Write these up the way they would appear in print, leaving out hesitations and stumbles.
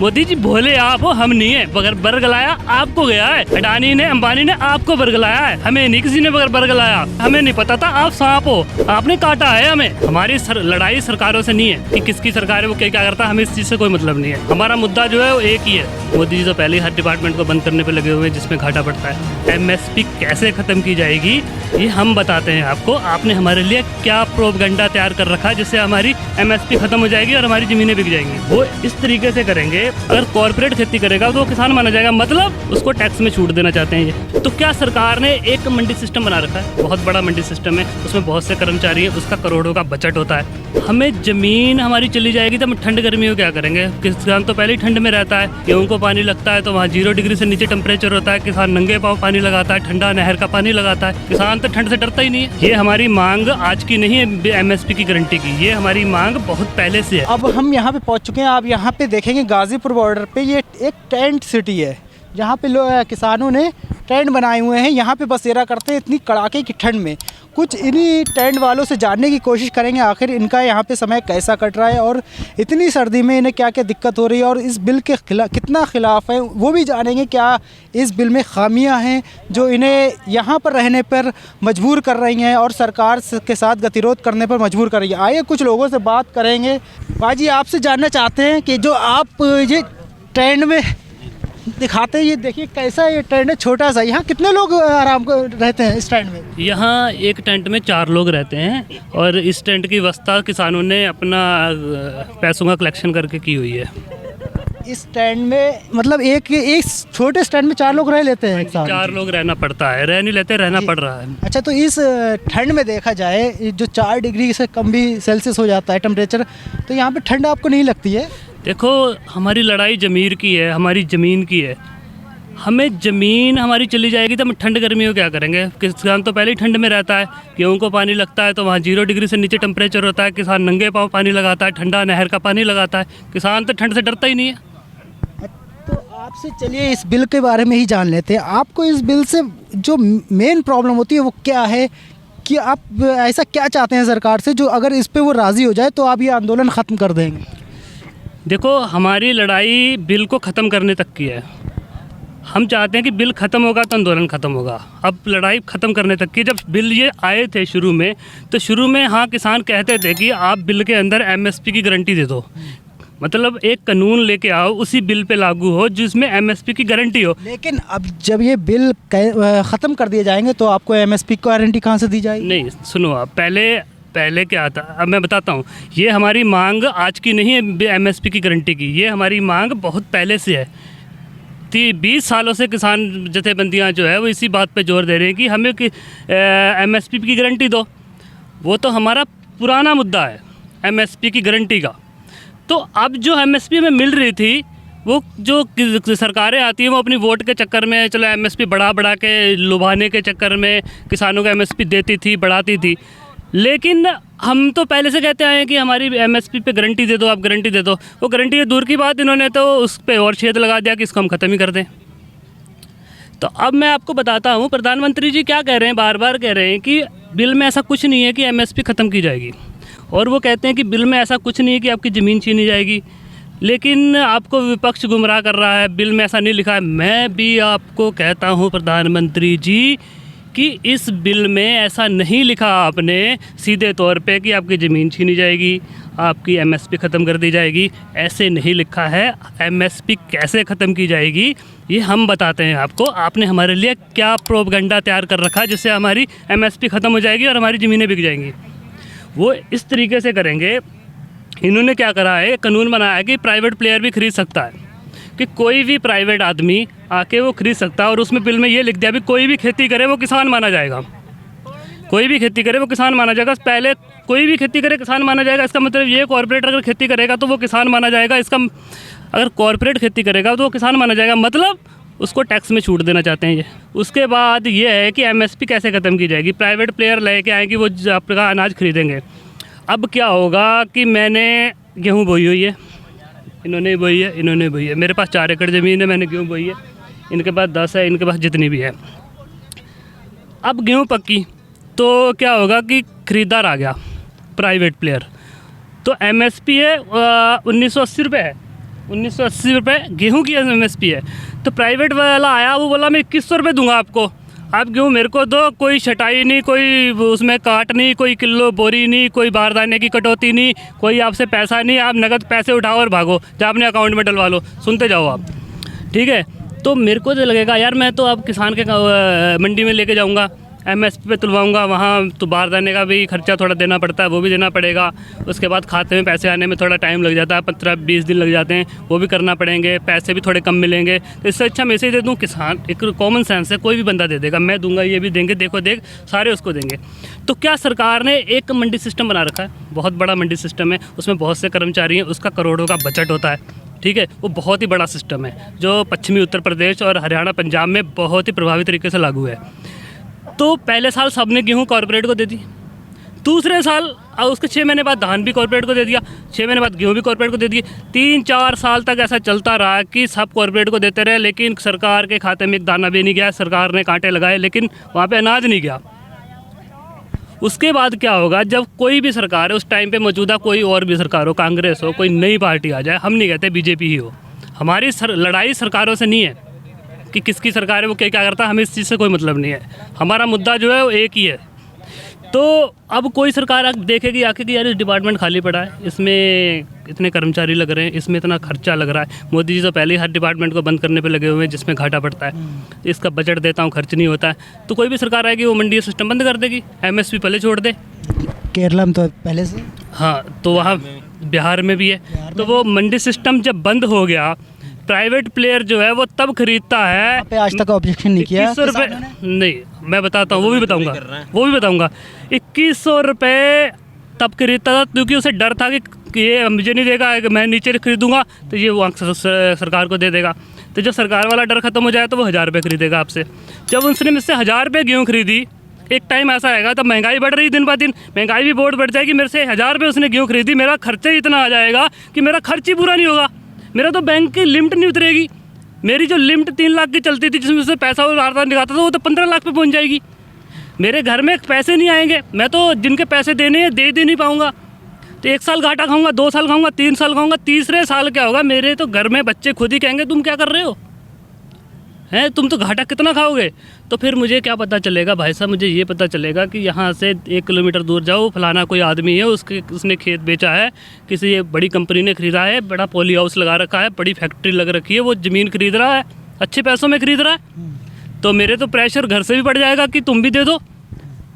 मोदी जी भोले आप हो, हम नहीं है। बगर बरगलाया आपको गया है, अडानी ने अंबानी ने आपको बरगलाया है, हमें नहीं किसी ने बरगलाया। हमें नहीं पता था आप सांप हो, आपने काटा है हमें। हमारी लड़ाई सरकारों से नहीं है कि किसकी सरकार है वो क्या करता है, हमें इस चीज से कोई मतलब नहीं है। हमारा मुद्दा जो है वो एक ही है। मोदी जी तो पहले ही हर डिपार्टमेंट को बंद करने पे लगे हुए हैं जिसमें घाटा पड़ता है। MSP कैसे खत्म की जाएगी ये हम बताते हैं आपको। आपने हमारे लिए क्या प्रोपगंडा तैयार कर रखा है जिससे हमारी MSP खत्म हो जाएगी और हमारी जमीनें बिक जाएंगी। वो इस तरीके से करेंगे, अगर कॉर्पोरेट खेती करेगा तो वो किसान माना जाएगा, मतलब उसको टैक्स में छूट देना चाहते हैं ये। तो क्या सरकार ने एक मंडी सिस्टम बना रखा है, बहुत बड़ा मंडी सिस्टम है, उसमें बहुत से कर्मचारी हैं, उसका करोड़ों का बजट होता है। हमें जमीन हमारी चली जाएगी तो हम ठंड गर्मी में क्या करेंगे। किसान तो पहले ही ठंड में रहता है, गेहूं को पानी लगता है तो वहाँ 0 डिग्री से नीचे टेम्परेचर होता है। किसान नंगे पाँव पानी लगाता है, ठंडा नहर का पानी लगाता है। किसान तो ठंड से डरता ही नहीं है। ये हमारी मांग आज की नहीं है MSP की गारंटी की, ये हमारी मांग बहुत पहले से है। अब हम यहाँ पे पहुँच चुके हैं। आप यहाँ पे देखेंगे गाजीपुर बॉर्डर पे ये एक टेंट सिटी है, जहाँ पे किसानों ने टेंट बनाए हुए हैं, यहाँ पे बसेरा करते हैं इतनी कड़ाके की ठंड में। कुछ इन्हीं टेंट वालों से जानने की कोशिश करेंगे आखिर इनका यहाँ पे समय कैसा कट रहा है और इतनी सर्दी में इन्हें क्या क्या दिक्कत हो रही है और इस बिल के कितना ख़िलाफ़ है वो भी जानेंगे। क्या इस बिल में खामियां हैं जो इन्हें यहाँ पर रहने पर मजबूर कर रही हैं और सरकार के साथ गतिरोध करने पर मजबूर कर रही है। आइए कुछ लोगों से बात करेंगे। भाजी आपसे जानना चाहते हैं कि जो आप ये टेंट में दिखाते हैं, ये देखिए कैसा ये टेंट है, छोटा सा। यहाँ कितने लोग आराम को रहते हैं इस टेंट में? यहाँ एक टेंट में 4 लोग रहते हैं और इस टेंट की व्यवस्था किसानों ने अपना पैसों का कलेक्शन करके की हुई है। इस टेंट में मतलब एक छोटे स्टैंड में 4 लोग रह लेते हैं एक साथ? 4 लोग रहना पड़ता है, रह नहीं लेते, रहना पड़ रहा है। अच्छा, तो इस ठंड में देखा जाए जो 4 डिग्री से कम भी सेल्सियस हो जाता है टेम्परेचर, तो यहाँ पे ठंड आपको नहीं लगती है? देखो हमारी लड़ाई ज़मीर की है, हमारी ज़मीन की है। हमें ज़मीन हमारी चली जाएगी तो हम ठंड गर्मी में क्या करेंगे। किसान तो पहले ही ठंड में रहता है, गेहूं को पानी लगता है तो वहाँ 0 डिग्री से नीचे टेम्परेचर होता है। किसान नंगे पाँव पानी लगाता है, ठंडा नहर का पानी लगाता है। किसान तो ठंड से डरता ही नहीं है। तो आपसे चलिए इस बिल के बारे में ही जान लेते हैं। आपको इस बिल से जो मेन प्रॉब्लम होती है वो क्या है, कि आप ऐसा क्या चाहते हैं सरकार से जो अगर इस पर वो राज़ी हो जाए तो आप ये आंदोलन ख़त्म कर देंगे? देखो हमारी लड़ाई बिल को ख़त्म करने तक की है। हम चाहते हैं कि बिल ख़त्म होगा तो आंदोलन ख़त्म होगा। अब लड़ाई ख़त्म करने तक की। जब बिल ये आए थे शुरू में, तो शुरू में हाँ किसान कहते थे कि आप बिल के अंदर MSP की गारंटी दे दो, मतलब एक कानून लेके आओ उसी बिल पे लागू हो जिसमें MSP की गारंटी हो। लेकिन अब जब ये बिल ख़त्म कर दिए जाएंगे तो आपको MSP की गारंटी कहाँ से दी जाएगी? नहीं, सुनो आप, पहले क्या था, अब मैं बताता हूँ। ये हमारी मांग आज की नहीं है MSP की गारंटी की, ये हमारी मांग बहुत पहले से है। 20 सालों से किसान जथेबंदियाँ जो है वो इसी बात पे जोर दे रहे हैं कि हमें MSP की गारंटी दो। वो तो हमारा पुराना मुद्दा है MSP की गारंटी का। तो अब जो MSP हमें मिल रही थी, वो जो सरकारें आती हैं वो अपनी वोट के चक्कर में चलो MSP बढ़ा के लुभाने के चक्कर में किसानों को MSP देती थी, बढ़ाती थी। लेकिन हम तो पहले से कहते आए हैं कि हमारी MSP पे गारंटी दे दो, आप गारंटी दे दो। वो गारंटी दूर की बात, इन्होंने तो उस पर और छेद लगा दिया कि इसको हम ख़त्म ही कर दें। तो अब मैं आपको बताता हूँ प्रधानमंत्री जी क्या कह रहे हैं, बार बार कह रहे हैं कि बिल में ऐसा कुछ नहीं है कि MSP ख़त्म की जाएगी, और वो कहते हैं कि बिल में ऐसा कुछ नहीं है कि आपकी ज़मीन छीनी जाएगी। लेकिन आपको विपक्ष गुमराह कर रहा है, बिल में ऐसा नहीं लिखा है। मैं भी आपको कहता हूँ प्रधानमंत्री जी कि इस बिल में ऐसा नहीं लिखा आपने सीधे तौर पे कि आपकी ज़मीन छीनी जाएगी, आपकी MSP ख़त्म कर दी जाएगी, ऐसे नहीं लिखा है। MSP कैसे ख़त्म की जाएगी ये हम बताते हैं आपको। आपने हमारे लिए क्या प्रोपगंडा तैयार कर रखा है जिससे हमारी MSP ख़त्म हो जाएगी और हमारी ज़मीनें बिक जाएंगी। वो इस तरीके से करेंगे। इन्होंने क्या करा है, कानून बनाया है कि प्राइवेट प्लेयर भी खरीद सकता है, कि कोई भी प्राइवेट आदमी आके वो खरीद सकता है। और उसमें बिल में ये लिख दिया भी कोई भी खेती करे वो किसान माना जाएगा, कोई भी खेती करे वो किसान माना जाएगा। पहले कोई भी खेती करे किसान माना जाएगा, इसका मतलब ये कॉर्पोरेट अगर खेती करेगा तो वो किसान माना जाएगा। इसका अगर कॉर्पोरेट खेती करेगा तो वो किसान माना जाएगा, मतलब उसको टैक्स में छूट देना चाहते हैं ये। उसके बाद ये है कि MSP कैसे ख़त्म की जाएगी, प्राइवेट प्लेयर लेके आएंगे वो आपका अनाज खरीदेंगे। अब क्या होगा कि मैंने गेहूँ बोई हुई है, इन्होंने बोई है, इन्होंने बोई है। मेरे पास 4 एकड़ ज़मीन है, मैंने गेहूँ बोई है, इनके पास 10 है, इनके पास जितनी भी है। अब गेहूँ पक्की तो क्या होगा कि ख़रीदार आ गया प्राइवेट प्लेयर, तो MSP है 1980 रुपये है, 1980 रुपये गेहूँ की MSP है। तो प्राइवेट वाला आया, वो बोला मैं 2100 रुपये दूंगा आपको, आप गेहूँ मेरे को दो, कोई छटाई नहीं, कोई उसमें काट नहीं, कोई किलो बोरी नहीं, कोई बारदाने की कटौती नहीं, कोई आपसे पैसा नहीं, आप नगद पैसे उठाओ और भागो, जब अपने अकाउंट में डलवा लो, सुनते जाओ आप, ठीक है। तो मेरे को तो लगेगा यार मैं तो अब किसान के मंडी में लेके जाऊँगा, MSP पे तुलवाऊँगा, वहाँ तो बारदाने का भी खर्चा थोड़ा देना पड़ता है, वो भी देना पड़ेगा। उसके बाद खाते में पैसे आने में थोड़ा टाइम लग जाता है, 15-20 दिन लग जाते हैं, वो भी करना पड़ेंगे, पैसे भी थोड़े कम मिलेंगे। तो इससे अच्छा मैं इसे ही दे दूँ। किसान एक कॉमन सेंस है, कोई भी बंदा दे देगा, मैं दूंगा, ये भी देंगे, देखो देख सारे उसको देंगे। तो क्या सरकार ने एक मंडी सिस्टम बना रखा है, बहुत बड़ा मंडी सिस्टम है, उसमें बहुत से कर्मचारी हैं, उसका करोड़ों का बजट होता है, ठीक है। वो बहुत ही बड़ा सिस्टम है जो पश्चिमी उत्तर प्रदेश और हरियाणा पंजाब में बहुत ही प्रभावी तरीके से लागू है। तो पहले साल सबने गेहूँ कॉर्पोरेट को दे दी, दूसरे साल उसके 6 महीने बाद धान भी कॉर्पोरेट को दे दिया, 6 महीने बाद गेहूँ भी कॉर्पोरेट को दे दिए। 3-4 साल तक ऐसा चलता रहा कि सब कॉर्पोरेट को देते रहे, लेकिन सरकार के खाते में एक दाना भी नहीं गया। सरकार ने कांटे लगाए लेकिन वहाँ पे अनाज नहीं गया। उसके बाद क्या होगा, जब कोई भी सरकार है उस टाइम पे मौजूदा कोई और भी सरकार हो, कांग्रेस हो, कोई नई पार्टी आ जाए, हम नहीं कहते BJP ही हो, हमारी लड़ाई सरकारों से नहीं है कि किसकी सरकार है वो क्या करता है, हमें इस चीज़ से कोई मतलब नहीं है। हमारा मुद्दा जो है वो एक ही है। तो अब कोई सरकार देखेगी आके कि यार इस डिपार्टमेंट खाली पड़ा है, इसमें इतने कर्मचारी लग रहे हैं, इसमें इतना खर्चा लग रहा है। मोदी जी तो पहले ही हर डिपार्टमेंट को बंद करने पे लगे हुए हैं जिसमें घाटा पड़ता है, इसका बजट देता हूँ, खर्च नहीं होता है। तो कोई भी सरकार आएगी वो मंडी सिस्टम बंद कर देगी, MSP पहले छोड़ दे। केरला में तो पहले से, हाँ, तो वहाँ बिहार में भी है। तो वो मंडी सिस्टम जब बंद हो गया, प्राइवेट प्लेयर जो है वो तब खरीदता है। पे आज तक ऑब्जेक्शन नहीं किया 2100 रुपये नहीं, मैं बताता हूँ, वो भी बताऊँगा 2100 रुपये तब खरीदता था क्योंकि उसे डर था कि ये मुझे नहीं देगा, मैं नीचे खरीदूंगा तो ये वो सरकार को दे देगा। तो जब सरकार वाला डर खत्म हो जाए तो वो 1000 रुपये खरीदेगा आपसे। जब उसने मुझसे 1000 रुपये गेहूँ खरीदी, एक टाइम ऐसा आएगा तब महंगाई बढ़ रही दिन ब दिन, महंगाई भी बहुत बढ़ जाएगी। मेरे से 1000 रुपये उसने गेहूँ खरीदी, मेरा खर्चा ही इतना आ जाएगा कि मेरा खर्च ही पूरा नहीं होगा, मेरा तो बैंक की लिमिट नहीं उतरेगी। मेरी जो लिमिट 3 लाख की चलती थी जिसमें से पैसा वो आधार निकालता था, वो तो 15 लाख पे पहुंच जाएगी। मेरे घर में पैसे नहीं आएंगे, मैं तो जिनके पैसे देने हैं दे नहीं पाऊंगा। तो 1 साल घाटा खाऊंगा, 2 साल खाऊंगा, 3 साल खाऊंगा, तीसरे साल क्या होगा, मेरे तो घर में बच्चे खुद ही कहेंगे तुम क्या कर रहे हो, हैं तुम तो घाटा कितना खाओगे। तो फिर मुझे क्या पता चलेगा भाई साहब, मुझे ये पता चलेगा कि यहाँ से 1 किलोमीटर दूर जाओ, फलाना कोई आदमी है, उसने खेत बेचा है, किसी बड़ी कंपनी ने खरीदा है, बड़ा पॉली हाउस लगा रखा है, बड़ी फैक्ट्री लग रखी है, वो ज़मीन खरीद रहा है, अच्छे पैसों में खरीद रहा है। तो मेरे तो प्रेशर घर से भी पड़ जाएगा कि तुम भी दे दो।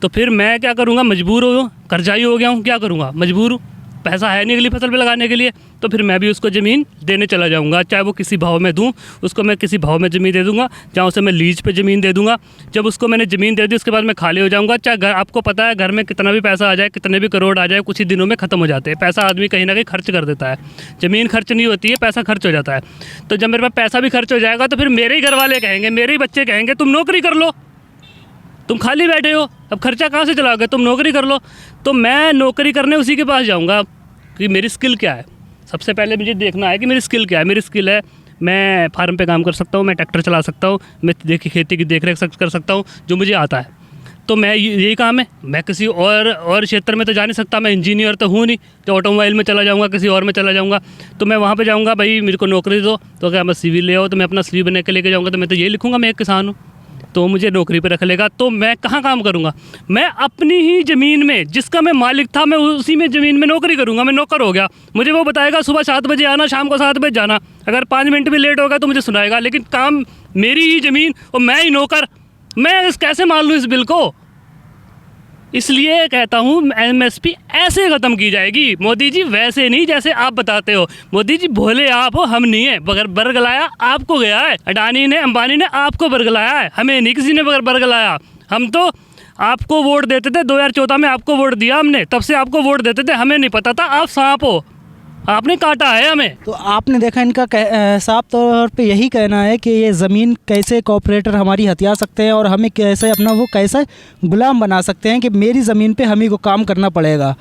तो फिर मैं क्या करूँगा, मजबूर हो, कर्जाई हो गया हूँ, क्या करूँगा, मजबूर हूँ, पैसा है नहीं अगली फसल पे लगाने के लिए। तो फिर मैं भी उसको ज़मीन देने चला जाऊंगा, चाहे वो किसी भाव में दूं, उसको मैं किसी भाव में ज़मीन दे दूंगा, चाहे उसे मैं लीज पे ज़मीन दे दूंगा। जब उसको मैंने ज़मीन दे दी उसके बाद मैं खाली हो जाऊंगा। चाहे घर, आपको पता है घर में कितना भी पैसा आ जाए, कितने भी करोड़ आ जाए, कुछ ही दिनों में ख़त्म हो जाते हैं। पैसा आदमी कहीं ना कहीं खर्च कर देता है, ज़मीन खर्च नहीं होती है, पैसा खर्च हो जाता है। तो जब मेरे पास पैसा भी खर्च हो जाएगा तो फिर मेरे ही घर वाले कहेंगे, मेरे ही बच्चे कहेंगे तुम नौकरी कर लो, तुम खाली बैठे हो, अब खर्चा कहाँ से चलाओगे, तुम नौकरी कर लो। तो मैं नौकरी करने उसी के पास जाऊँगा कि मेरी स्किल क्या है। सबसे पहले मुझे देखना है कि मेरी स्किल क्या है। मेरी स्किल है मैं फार्म पे काम कर सकता हूँ, मैं ट्रैक्टर चला सकता हूँ, मैं खेती की देख रेख कर सकता हूँ, जो मुझे आता है। तो मैं यही काम है, मैं किसी और क्षेत्र में तो जा नहीं सकता, मैं इंजीनियर तो हूँ नहीं जो ऑटोमोबाइल में चला जाऊँगा, किसी और में चला जाऊँगा। तो मैं वहाँ पे जाऊँगा, भाई मेरे को नौकरी दो, तो क्या मैं CV ले आओ, तो मैं अपना CV बना के लेके जाऊँगा। तो मैं तो यही लिखूँगा मैं एक किसान हूँ, तो मुझे नौकरी पे रख लेगा। तो मैं कहाँ काम करूँगा, मैं अपनी ही ज़मीन में, जिसका मैं मालिक था, मैं उसी में ज़मीन में नौकरी करूँगा। मैं नौकर हो गया, मुझे वो बताएगा सुबह 7 बजे आना, शाम को 7 बजे जाना। अगर 5 मिनट भी लेट होगा तो मुझे सुनाएगा, लेकिन काम मेरी ही ज़मीन और मैं ही नौकर। मैं कैसे मान लूँ इस बिल को। इसलिए कहता हूँ MSP ऐसे ख़त्म की जाएगी, मोदी जी वैसे नहीं जैसे आप बताते हो। मोदी जी भोले आप हो, हम नहीं है। बगर बरगलाया आपको गया है, अडानी ने अंबानी ने आपको बरगलाया है, हमें नहीं किसी ने बरगलाया। हम तो आपको वोट देते थे, 2014 में आपको वोट दिया हमने, तब से आपको वोट देते थे, हमें नहीं पता था आप सांप हो, आपने काटा है हमें। तो आपने देखा इनका साफ तौर पे यही कहना है कि ये ज़मीन कैसे कॉर्पोरेटर हमारी हथिया सकते हैं और हमें कैसे अपना वो कैसे गुलाम बना सकते हैं कि मेरी ज़मीन पे हम ही को काम करना पड़ेगा।